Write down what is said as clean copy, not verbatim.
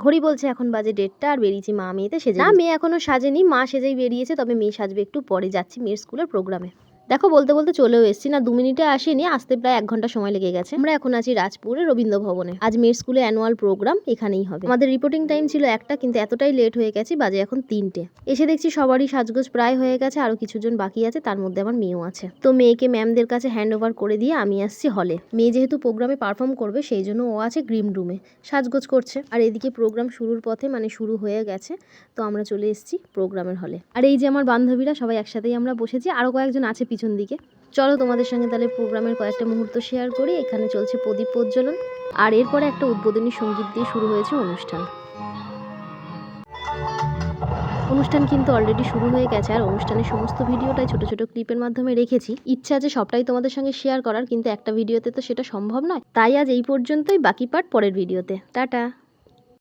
ঘড়ি বলছে এখন বাজে 1:30 আর বেরিয়েছি মা মেয়েতে সেজে। না, মেয়ে এখনো সাজেনি, মা সেজেই বেরিয়েছে, তবে মেয়ে সাজবে একটু পরে। যাচ্ছি মেয়ের স্কুলের প্রোগ্রামে। দেখো বলতে বলতে চলেও এসেছি, না 2 মিনিটে আসেনি, আসতে প্রায় 1 ঘন্টা সময় লেগে গেছে। আমরা এখন আছি রাজপুরে রবীন্দ্র ভবনে। আজ মেয়ের স্কুলে অ্যানুয়াল প্রোগ্রাম এখানেই হবে। আমাদের রিপোর্টিং টাইম ছিল 1টা, কিন্তু এতটাই লেট হয়ে গেছি, বাজে এখন 3টে। এসে দেখছি সবারই সাজগোজ প্রায় হয়ে গেছে, আরো কিছুজন বাকি আছে, তার মধ্যে আমার মেয়েও আছে। তো মেয়েকে ম্যামদের কাছে হ্যান্ড ওভার করে দিয়ে আমি আসছি হলে। মেয়ে যেহেতু প্রোগ্রামে পারফর্ম করবে সেই জন্য ও আছে গ্রিন রুমে সাজগোজ করছে। আর এদিকে প্রোগ্রাম শুরুর পথে, মানে শুরু হয়ে গেছে, তো আমরা চলে এসেছি প্রোগ্রামের হলে। আর এই যে আমার বান্ধবীরা সবাই একসাথেই আমরা বসেছি, আরো কয়েকজন আছে পিছন দিকে। চলো তোমাদের সঙ্গে তাহলে প্রোগ্রামের কয়েকটা মুহূর্ত শেয়ার করি। এখানে চলছে প্রদীপ প্রজ্বলন, আর এরপরে একটা উদ্বোধনী সঙ্গীত দিয়ে শুরু হয়েছে অনুষ্ঠান। অনুষ্ঠান কিন্তু অলরেডি শুরু হয়ে গেছে, আর অনুষ্ঠানের সমস্ত ভিডিওটাই ছোট ছোট ক্লিপের মাধ্যমে রেখেছি। ইচ্ছা আছে সবটাই তোমাদের সঙ্গে শেয়ার করার, কিন্তু একটা ভিডিওতে তো সেটা সম্ভব নয়। তাই আজ এই পর্যন্তই, বাকি পার্ট পরের ভিডিওতে। টাটা।